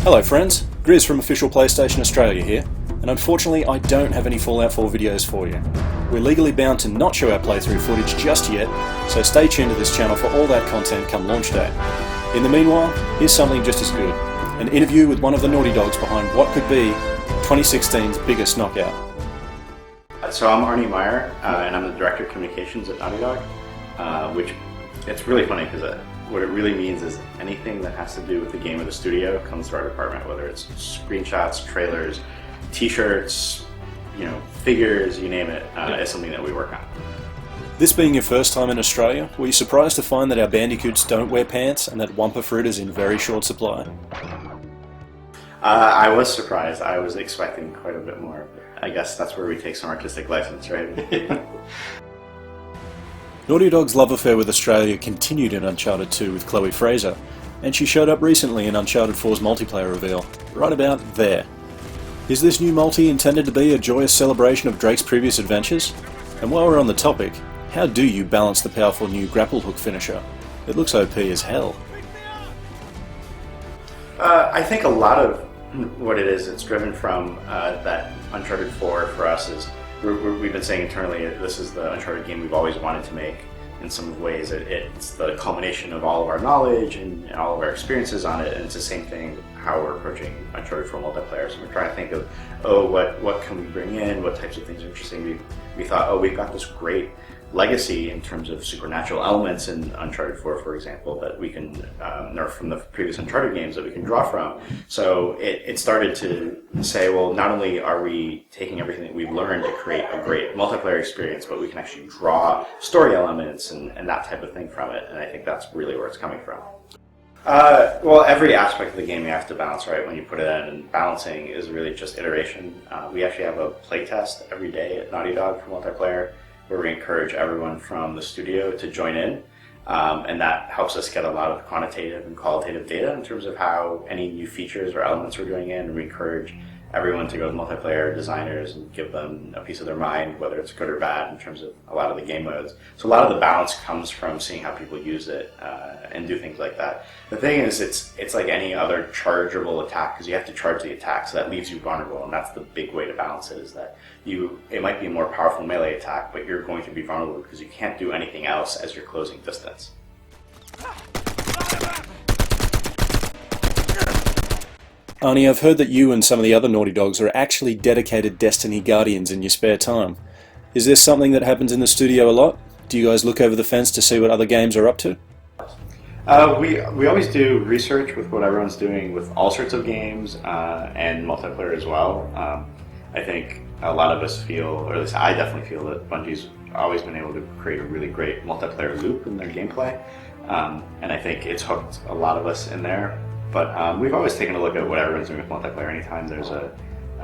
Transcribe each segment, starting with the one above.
Hello friends, Grizz from Official PlayStation Australia here, and unfortunately I don't have any Fallout 4 videos for you. We're legally bound to not show our playthrough footage just yet, so stay tuned to this channel for all that content come launch day. In the meanwhile, here's something just as good, an interview with one of the Naughty Dogs behind what could be 2016's biggest knockout. So I'm Arnie Meyer, and I'm the Director of Communications at Naughty Dog, which it's really funny because what it really means is anything that has to do with the game or the studio comes through our department, whether it's screenshots, trailers, t-shirts, figures, you name it, is something that we work on. This being your first time in Australia, were you surprised to find that our bandicoots don't wear pants and that Wumpa fruit is in very short supply? I was surprised. I was expecting quite a bit more. I guess that's where we take some artistic license, right? Naughty Dog's love affair with Australia continued in Uncharted 2 with Chloe Fraser, and she showed up recently in Uncharted 4's multiplayer reveal, right about there. Is this new multi intended to be a joyous celebration of Drake's previous adventures? And while we're on the topic, how do you balance the powerful new grapple hook finisher? It looks OP as hell. I think a lot of what it is, it's driven from that Uncharted 4 for us is, we've been saying internally, this is the Uncharted game we've always wanted to make. In some ways, it's the culmination of all of our knowledge and all of our experiences on it, and it's the same thing how we're approaching Uncharted 4 multiplayer. So we're trying to think of, what can we bring in, what types of things are interesting. We thought, we've got this great legacy in terms of supernatural elements in Uncharted 4, for example, that we can nerf from the previous Uncharted games that we can draw from. So it started to say, well, not only are we taking everything that we've learned to create a great multiplayer experience, but we can actually draw story elements and that type of thing from it. And I think that's really where it's coming from. Well, every aspect of the game you have to balance, right, when you put it in, and balancing is really just iteration. We actually have a playtest every day at Naughty Dog for multiplayer, where we encourage everyone from the studio to join in, and that helps us get a lot of quantitative and qualitative data in terms of how any new features or elements we're doing in, and we encourage everyone to go to multiplayer designers and give them a piece of their mind, whether it's good or bad, in terms of a lot of the game modes. So a lot of the balance comes from seeing how people use it and do things like that. The thing is, it's like any other chargeable attack, because you have to charge the attack, so that leaves you vulnerable, and that's the big way to balance it, is that it might be a more powerful melee attack, but you're going to be vulnerable because you can't do anything else as you're closing distance. Arnie, I've heard that you and some of the other Naughty Dogs are actually dedicated Destiny Guardians in your spare time. Is this something that happens in the studio a lot? Do you guys look over the fence to see what other games are up to? We always do research with what everyone's doing with all sorts of games and multiplayer as well. I think a lot of us feel, or at least I definitely feel, that Bungie's always been able to create a really great multiplayer loop in their gameplay, and I think it's hooked a lot of us in there. But we've always taken a look at what everyone's doing with multiplayer. Anytime there's a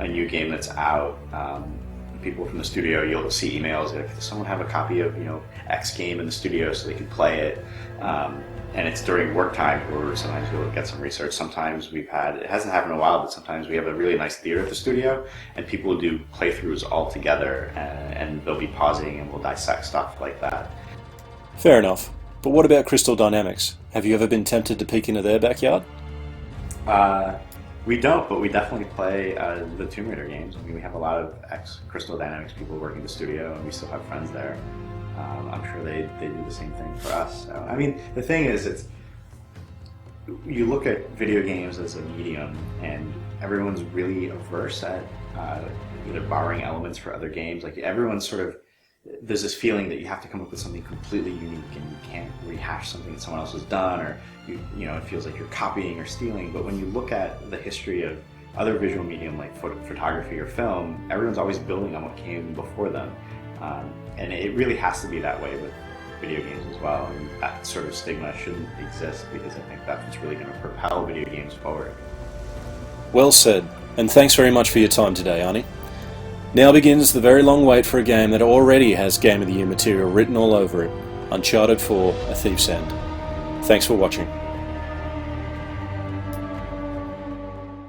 new game that's out, people from the studio, you'll see emails like, does someone have a copy of X game in the studio so they can play it? And it's during work time where sometimes we'll get some research. Sometimes it hasn't happened in a while, but sometimes we have a really nice theater at the studio, and people will do playthroughs all together, and they'll be pausing and we'll dissect stuff like that. Fair enough. But what about Crystal Dynamics? Have you ever been tempted to peek into their backyard? We don't, but we definitely play the Tomb Raider games. I mean, we have a lot of ex-Crystal Dynamics people working the studio, and we still have friends there. I'm sure they do the same thing for us. So, I mean, the thing is, you look at video games as a medium, and everyone's really averse at either borrowing elements for other games. Like, everyone's sort of, there's this feeling that you have to come up with something completely unique, and you can't rehash something that someone else has done, or it feels like you're copying or stealing. But when you look at the history of other visual medium like photography or film, everyone's always building on what came before them, and it really has to be that way with video games as well. And that sort of stigma shouldn't exist, because I think that's what's really going to propel video games forward. Well said, and thanks very much for your time today, Arnie. Now begins the very long wait for a game that already has Game of the Year material written all over it, Uncharted 4: A Thief's End. Thanks for watching.